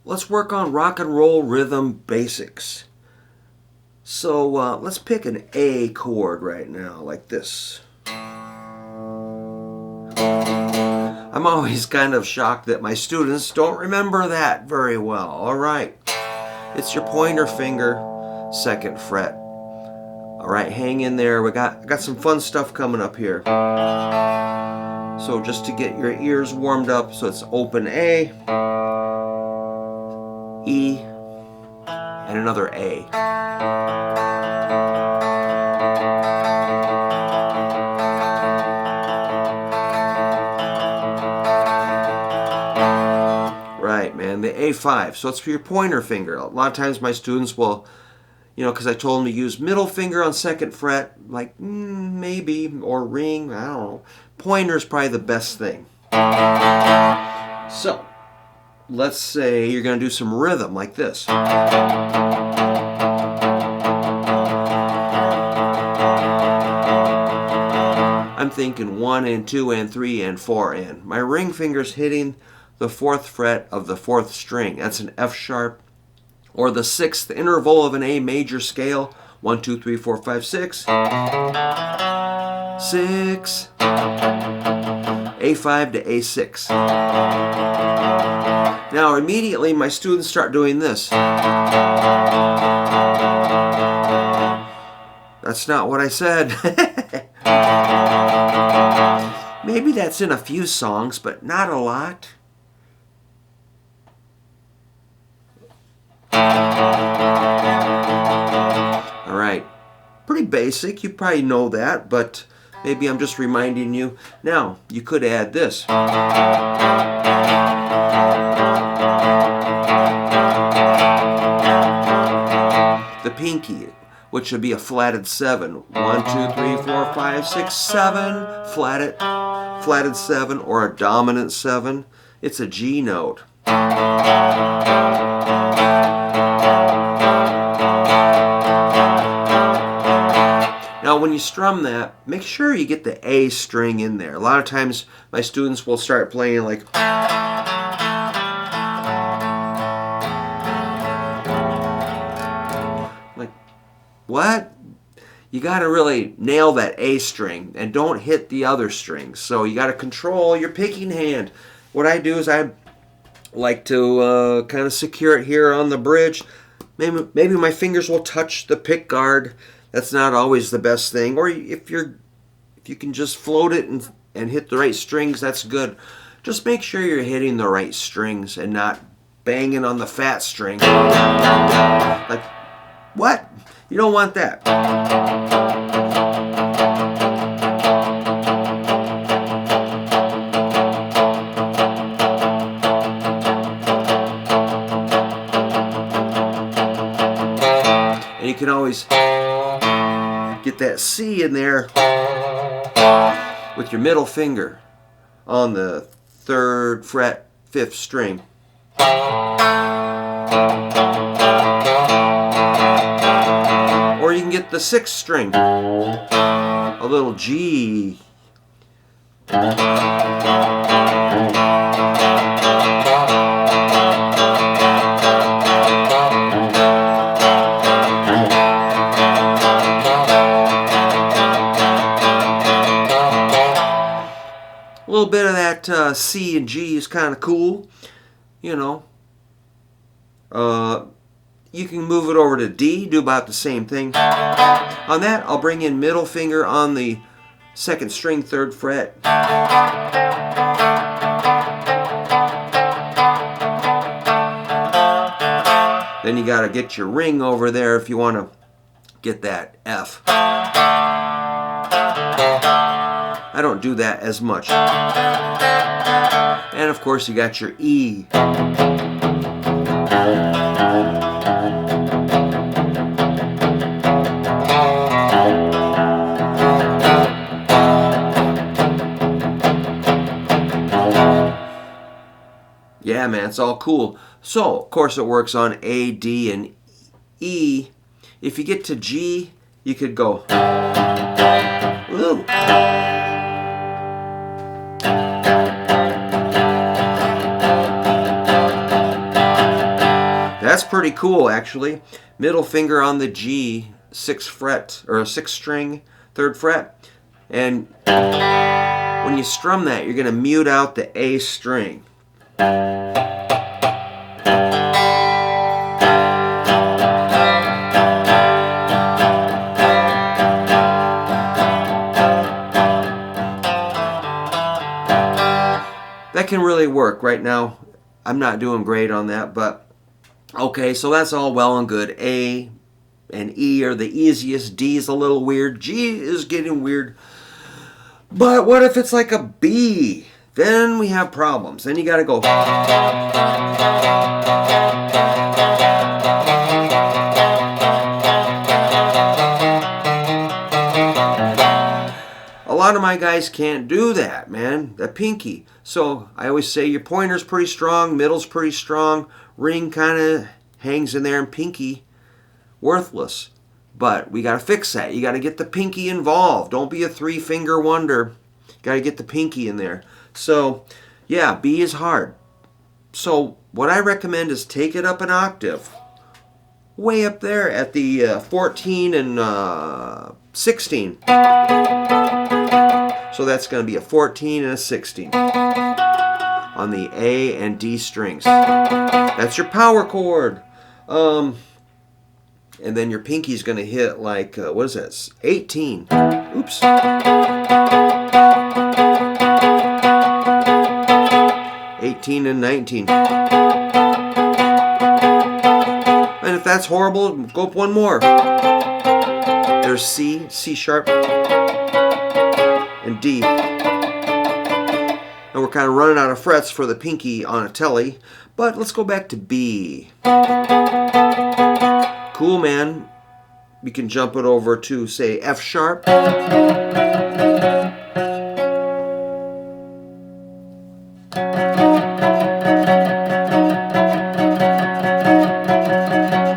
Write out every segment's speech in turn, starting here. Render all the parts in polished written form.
let's work on rock and roll rhythm basics. So let's pick an A chord right now, like this. I'm always kind of shocked that my students don't remember that very well. All right, it's your pointer finger, 2nd fret. All right, hang in there. I got some fun stuff coming up here. So just to get your ears warmed up, so it's open A, E, and another A. Right, man, the A5. So it's for your pointer finger. A lot of times my students will, because I told them to use middle finger on 2nd fret, like maybe, or ring, I don't know. Pointer's probably the best thing. So, let's say you're going to do some rhythm like this. I'm thinking 1 and 2 and 3 and 4 and. My ring finger's hitting the 4th fret of the 4th string. That's an F sharp. Or the 6th interval of an A major scale. 1, 2, 3, 4, 5, 6. 6. A5 to A6. Now immediately my students start doing this. That's not what I said. Maybe that's in a few songs, but not a lot. Alright, pretty basic, you probably know that, but maybe I'm just reminding you. Now, you could add this. The pinky, which would be a flatted 7. 1, 2, 3, 4, 5, 6, 7. Flatted 7, or a dominant 7. It's a G note. Now when you strum that, make sure you get the A string in there. A lot of times my students will start playing like what? You got to really nail that A string and don't hit the other strings. So you got to control your picking hand. What I do is I like to kind of secure it here on the bridge. Maybe my fingers will touch the pick guard. That's not always the best thing. Or if you can just float it and hit the right strings, that's good. Just make sure you're hitting the right strings and not banging on the fat string. Like, what? You don't want that. And you can always get that C in there with your middle finger on the 3rd fret, 5th string. Or you can get the 6th string, a little G. A little bit of that C and G is kind of cool, You can move it over to D, do about the same thing. On that, I'll bring in middle finger on the 2nd string, 3rd fret. Then you got to get your ring over there if you want to get that F. I don't do that as much. And of course you got your E. Yeah, man, it's all cool. So, of course, it works on A, D, and E. If you get to G, you could go. Ooh. that's pretty cool, actually. Middle finger on the G, 6th fret, or 6th string, 3rd fret. And when you strum that, you're going to mute out the A string. That can really work. Right now, I'm not doing great on that, but okay, so that's all well and good. A and E are the easiest. D is a little weird. G is getting weird. But what if it's like a B? Then we have problems. Then you got to go. A lot of my guys can't do that, man. The pinky. So I always say your pointer's pretty strong, middle's pretty strong, ring kind of hangs in there, and pinky worthless. But we got to fix that. You got to get the pinky involved. Don't be a 3-finger wonder. Got to get the pinky in there. So, yeah, B is hard. So what I recommend is take it up an octave. Way up there at the 14 and 16. So that's going to be a 14 and a 16 on the A and D strings. That's your power chord. And then your pinky's going to hit like, what is that? 18. Oops. 18 and 19. And if that's horrible, go up one more. There's C, C sharp, and D. And we're kind of running out of frets for the pinky on a telly, but let's go back to B. Cool, man. We can jump it over to, say, F sharp.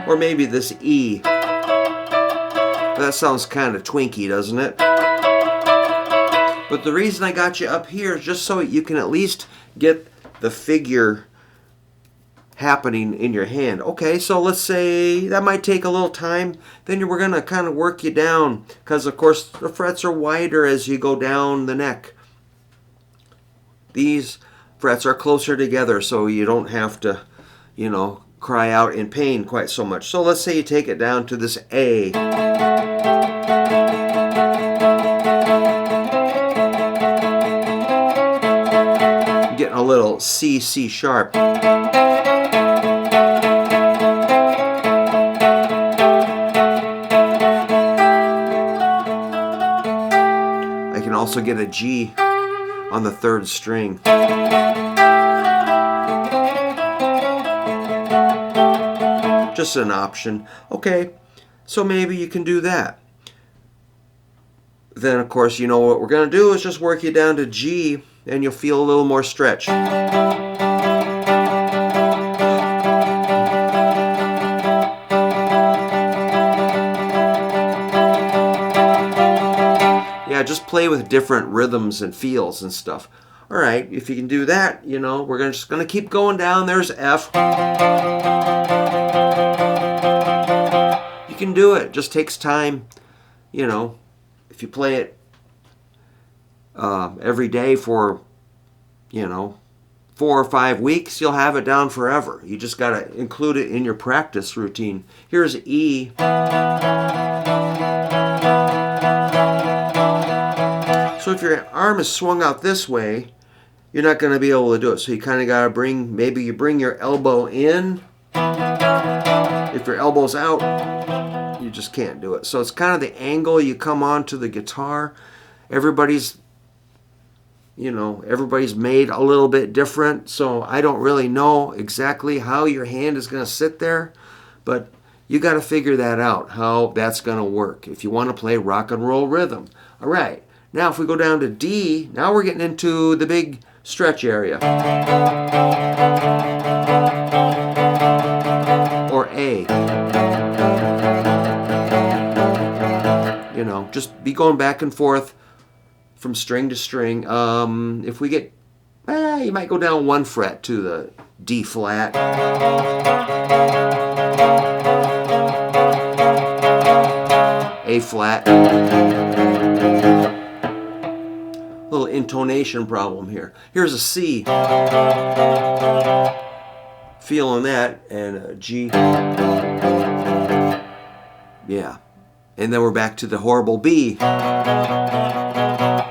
Or maybe this E. That sounds kind of twinky, doesn't it? But the reason I got you up here is just so you can at least get the figure happening in your hand. Okay, so let's say that might take a little time. Then we're going to kind of work you down because, of course, the frets are wider as you go down the neck. These frets are closer together so you don't have to, you know, cry out in pain quite so much. So let's say you take it down to this A. Getting a little C, C sharp. I can also get a G on the 3rd string. Just an option. Okay, so maybe you can do that. Then, of course, you know what we're going to do is just work you down to G, and you'll feel a little more stretch. Yeah, just play with different rhythms and feels and stuff. All right, if you can do that, you know, we're just going to keep going down. There's F. You can do it. Just takes time. You know, if you play it every day for, you know, 4 or 5 weeks, you'll have it down forever. You just got to include it in your practice routine. Here's E. So if your arm is swung out this way, you're not going to be able to do it. So you kind of got to maybe you bring your elbow in. If your elbow's out, you just can't do it. So it's kind of the angle you come onto the guitar. Everybody's made a little bit different. So I don't really know exactly how your hand is going to sit there. But you got to figure that out, how that's going to work if you want to play rock and roll rhythm. All right. Now if we go down to D, now we're getting into the big stretch area. Or A. You know, just be going back and forth from string to string. If we get, you might go down 1 fret to the D flat, A flat. Little intonation problem here. Here's a C. Feeling that, and a G. Yeah. And then we're back to the horrible B.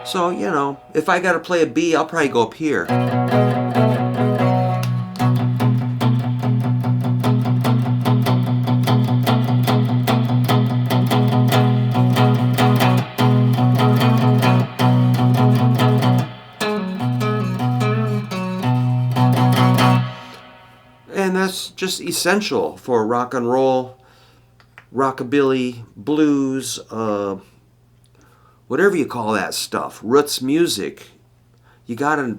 So, you know, if I got to play a B, I'll probably go up here. And that's just essential for rock and roll, rockabilly, blues, whatever you call that stuff, roots music. You gotta